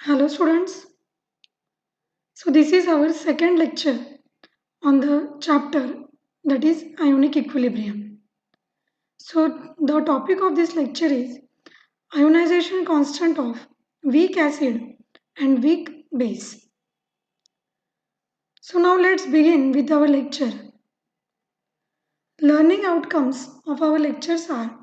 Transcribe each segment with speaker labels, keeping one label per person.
Speaker 1: Hello students. So this is our second lecture on the chapter that is ionic equilibrium. So the topic of this lecture is ionization constant of weak acid and weak base. So now let's begin with our lecture. Learning outcomes of our lectures are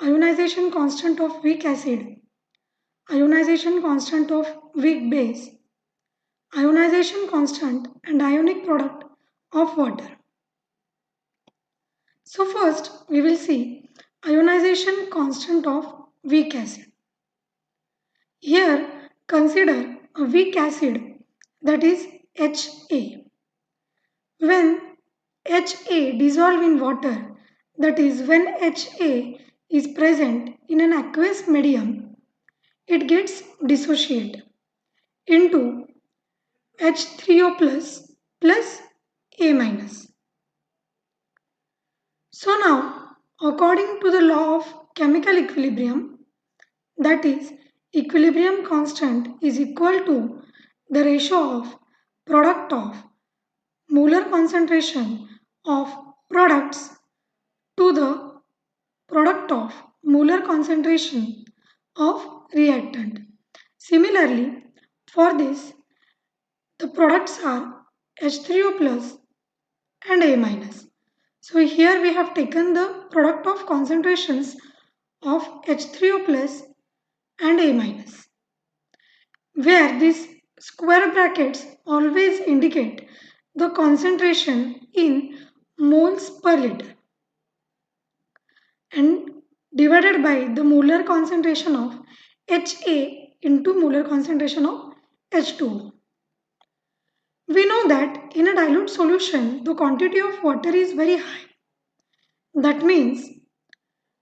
Speaker 1: ionization constant of weak acid, ionization constant of weak base, ionization constant and ionic product of water. So first we will see ionization constant of weak acid. Here consider a weak acid that is Ha. When Ha dissolve in water, that is when Ha is present in an aqueous medium, it gets dissociated into H3O plus A minus. So now, according to the law of chemical equilibrium, that is, equilibrium constant is equal to the ratio of product of molar concentration of products to the product of molar concentration of reactant. Similarly, for this, the products are H3O plus and A minus. So here we have taken the product of concentrations of H3O plus and A minus, where these square brackets always indicate the concentration in moles per liter and divided by the molar concentration of Ha into molar concentration of H2O. We know that in a dilute solution, the quantity of water is very high. That means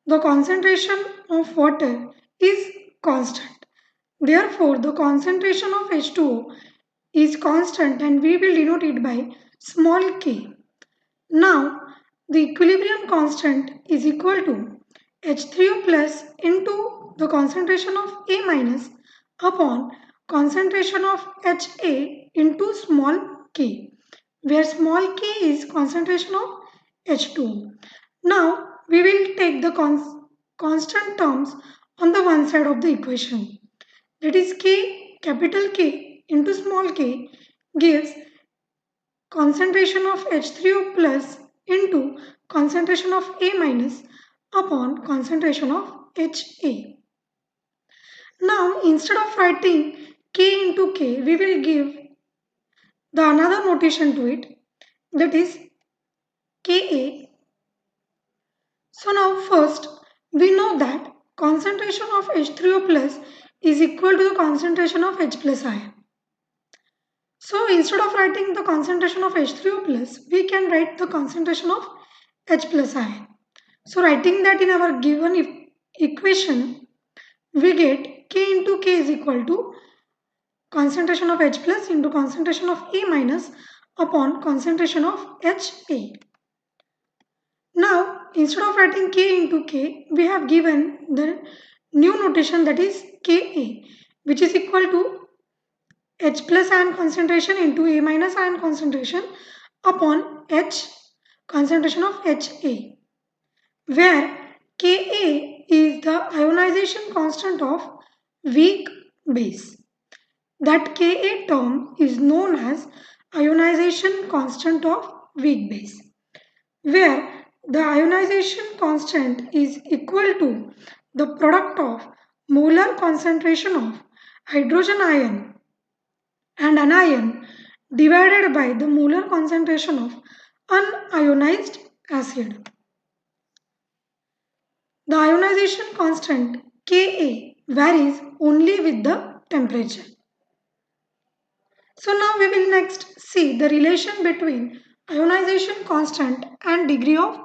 Speaker 1: the concentration of water is constant. Therefore, the concentration of H2O is constant and we will denote it by small k. Now, the equilibrium constant is equal to H3O plus into the concentration of A minus upon concentration of Ha into small k, where small k is concentration of H2O. Now, we will take the constant terms on the one side of the equation. That is k, capital K into small k gives concentration of H3O plus into concentration of A minus upon concentration of Ha. Now, instead of writing K into K, we will give the another notation to it, that is Ka. So now first, we know that concentration of H3O plus is equal to the concentration of H plus ion. So instead of writing the concentration of H3O plus, we can write the concentration of H plus ion. So writing that in our given equation, we get K into K is equal to concentration of H plus into concentration of A minus upon concentration of Ha. Now, instead of writing K into K, we have given the new notation, that is Ka, which is equal to H plus ion concentration into A minus ion concentration upon H concentration of Ha, where Ka is the ionization constant of weak base. That Ka term is known as ionization constant of weak base, where the ionization constant is equal to the product of molar concentration of hydrogen ion and anion divided by the molar concentration of unionized acid. The ionization constant Ka varies only with the temperature. So now we will next see the relation between ionization constant and degree of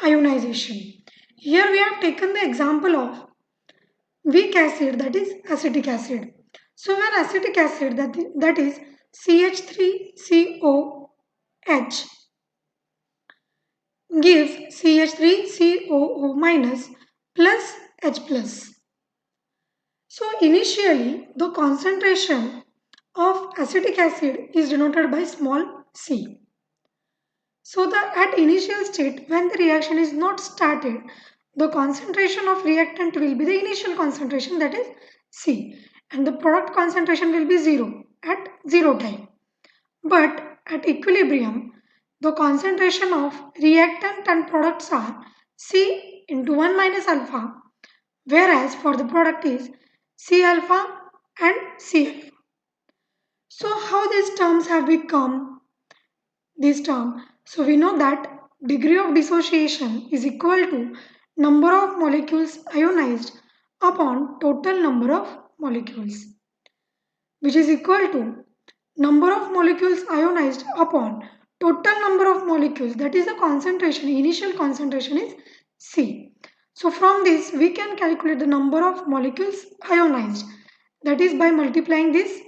Speaker 1: ionization. Here we have taken the example of weak acid, that is acetic acid. So when acetic acid, that is CH3COH, gives CH3COO minus plus H plus. So initially the concentration of acetic acid is denoted by small c. So at initial state, when the reaction is not started, the concentration of reactant will be the initial concentration, that is C, and the product concentration will be 0 at 0 time. But at equilibrium, the concentration of reactant and products are C into 1 minus alpha, whereas for the product is C alpha and C alpha. So how these terms have become this term? So we know that degree of dissociation is equal to number of molecules ionized upon total number of molecules, which is equal to number of molecules ionized upon total number of molecules, that is the concentration, initial concentration is C. So from this we can calculate the number of molecules ionized, that is by multiplying this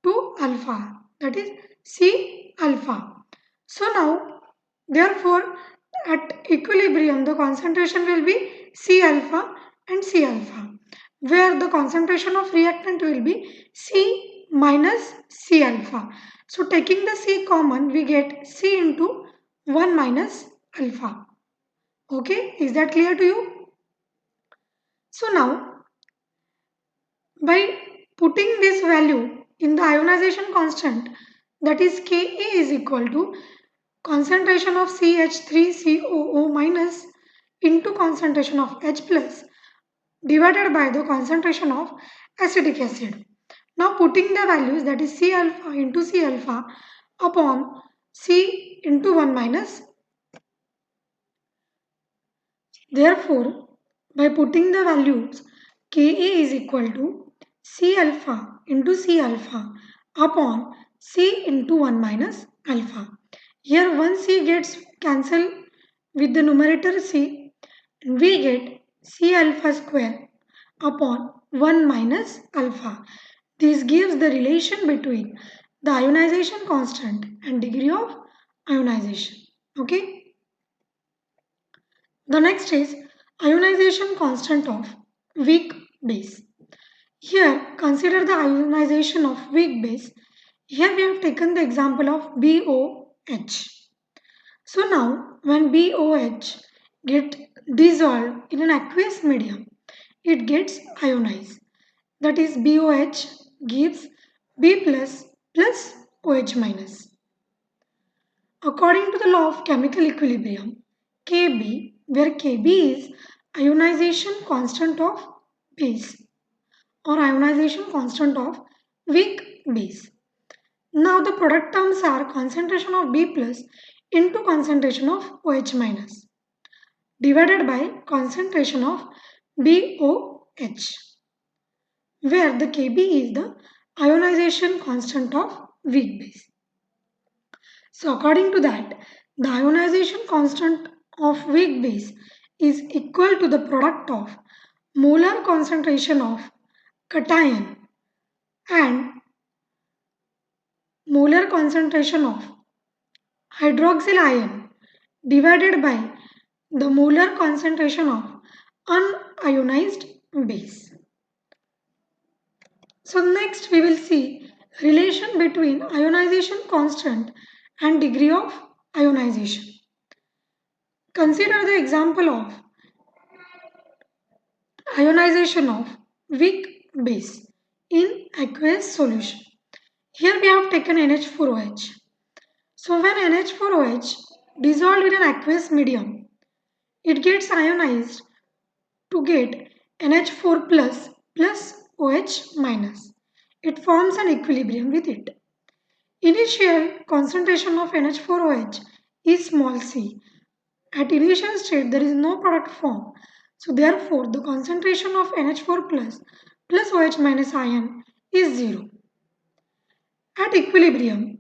Speaker 1: to alpha, that is C alpha. So now therefore at equilibrium the concentration will be C alpha and C alpha, where the concentration of reactant will be C minus C alpha. So taking the C common, we get C into 1 minus alpha. Okay, is that clear to you? So now by putting this value in the ionization constant, that is Ka is equal to concentration of CH3COO minus into concentration of H plus divided by the concentration of acetic acid. Now putting the values, that is C alpha into C alpha upon C into 1 minus. Therefore, by putting the values, Ka is equal to C alpha into C alpha upon C into 1 minus alpha. Here 1 C gets cancelled with the numerator C, and we get C alpha square upon 1 minus alpha. This gives the relation between the ionization constant and degree of ionization. Okay. The next is ionization constant of weak base. Here consider the ionization of weak base. Here we have taken the example of BOH. So now when BOH get dissolved in an aqueous medium, it gets ionized. That is BOH gives B plus OH minus. According to the law of chemical equilibrium, Kb, where Kb is ionization constant of base or ionization constant of weak base. Now the product terms are concentration of B plus into concentration of OH minus divided by concentration of BOH, where the Kb is the ionization constant of weak base. So according to that, the ionization constant of weak base is equal to the product of molar concentration of cation and molar concentration of hydroxyl ion divided by the molar concentration of unionized base. So next we will see relation between ionization constant and degree of ionization. Consider the example of ionization of weak base in aqueous solution. Here we have taken NH4OH. So when NH4OH dissolved in an aqueous medium, it gets ionized to get NH4 plus OH minus. It forms an equilibrium with it. Initial concentration of NH4OH is small c. At initial state, there is no product formed. So therefore, the concentration of NH4 plus OH minus ion is 0. At equilibrium,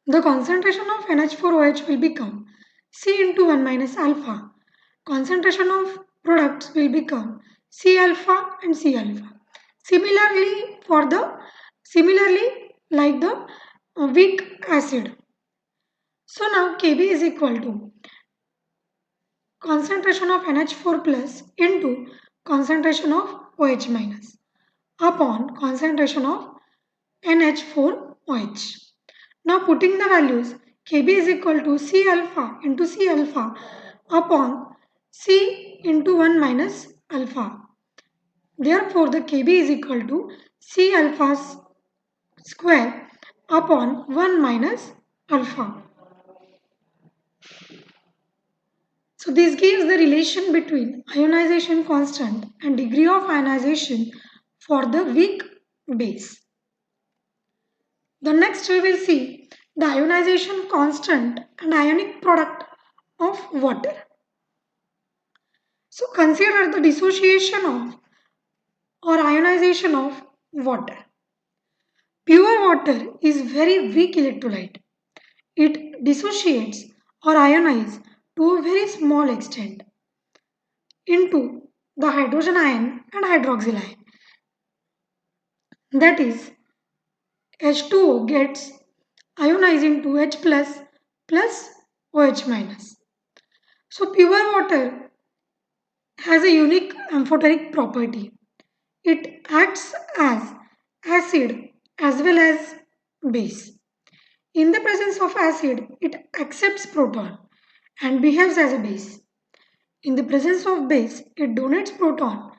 Speaker 1: the concentration of NH4OH will become C into 1 minus alpha. Concentration of products will become C alpha and C alpha. Similarly like the weak acid. So now Kb is equal to concentration of NH4 plus into concentration of OH minus upon concentration of NH4OH. Now putting the values, Kb is equal to C alpha into C alpha upon C into 1 minus alpha. Therefore, the Kb is equal to C alpha square upon 1 minus alpha. So this gives the relation between ionization constant and degree of ionization for the weak base. The next we will see the ionization constant and ionic product of water. So consider the dissociation of or ionization of water. Pure water is very weak electrolyte. It dissociates or ionizes to a very small extent into the hydrogen ion and hydroxyl ion. That is, H2O gets ionized into H plus OH minus. So pure water has a unique amphoteric property. It acts as acid as well as base. In the presence of acid, it accepts proton and behaves as a base. In the presence of base, it donates proton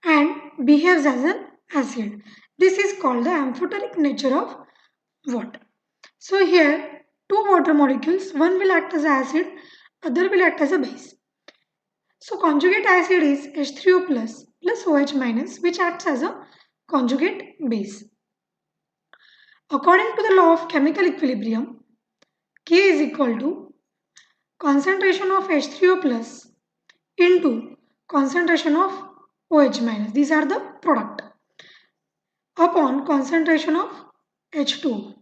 Speaker 1: and behaves as an acid. This is called the amphoteric nature of water. So here, two water molecules, one will act as acid, other will act as a base. So conjugate acid is H3O plus OH minus, which acts as a conjugate base. According to the law of chemical equilibrium, K is equal to concentration of H3O plus into concentration of OH minus. These are the product upon concentration of H2O.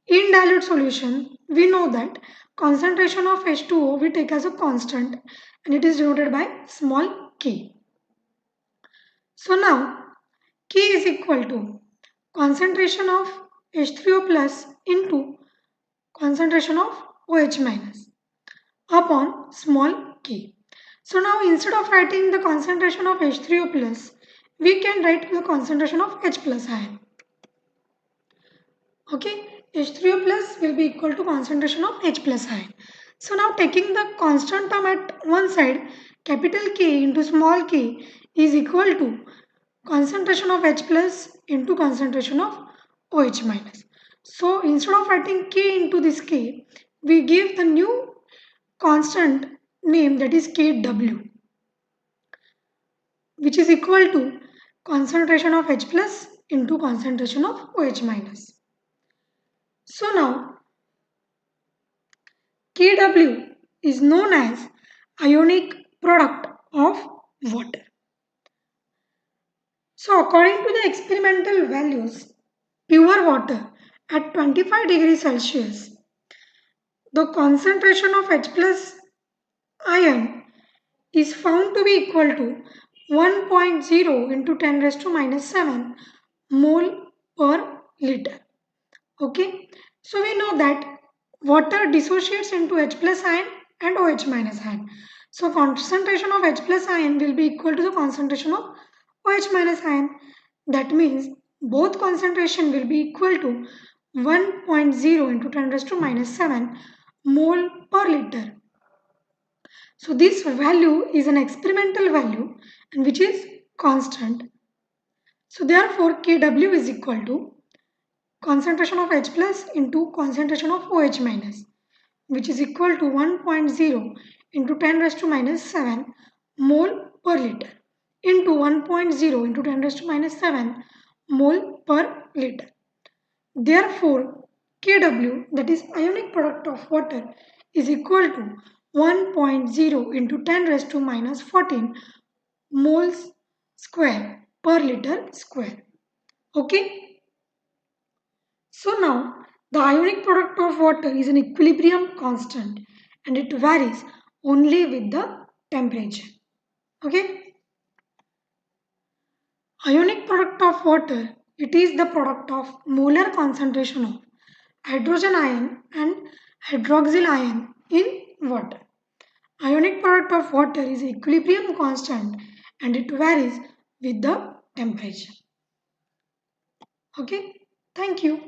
Speaker 1: In dilute solution, we know that concentration of H2O we take as a constant and it is denoted by small k. So now K is equal to concentration of H3O plus into concentration of OH minus upon small k. So now instead of writing the concentration of H3O plus, we can write the concentration of H plus ion. Okay, H3O plus will be equal to concentration of H plus ion. So now taking the constant term at one side, capital K into small k is equal to concentration of H plus into concentration of OH minus. So instead of writing K into this K, we give the new constant name, that is Kw, which is equal to concentration of H plus into concentration of OH minus. So now Kw is known as ionic product of water. So according to the experimental values, pure water at 25 degrees Celsius, the concentration of H plus ion is found to be equal to 1.0 into 10 raised to minus 7 mole per liter. Okay, so we know that water dissociates into H plus ion and OH minus ion. So concentration of H plus ion will be equal to the concentration of OH minus ion. That means both concentration will be equal to 1.0 into 10 raised to minus 7 mole per liter. So this value is an experimental value and which is constant. So therefore Kw is equal to concentration of H plus into concentration of OH minus, which is equal to 1.0 into 10 raised to minus 7 mole per liter into 1.0 into 10 raised to minus 7 mole per liter. Therefore, Kw, that is ionic product of water, is equal to 1.0 into 10 raised to minus 14 moles square per liter square. Okay. So now the ionic product of water is an equilibrium constant and it varies only with the temperature. Okay. Ionic product of water, it is the product of molar concentration of hydrogen ion and hydroxyl ion in water. Ionic product of water is equilibrium constant and it varies with the temperature. Okay, thank you.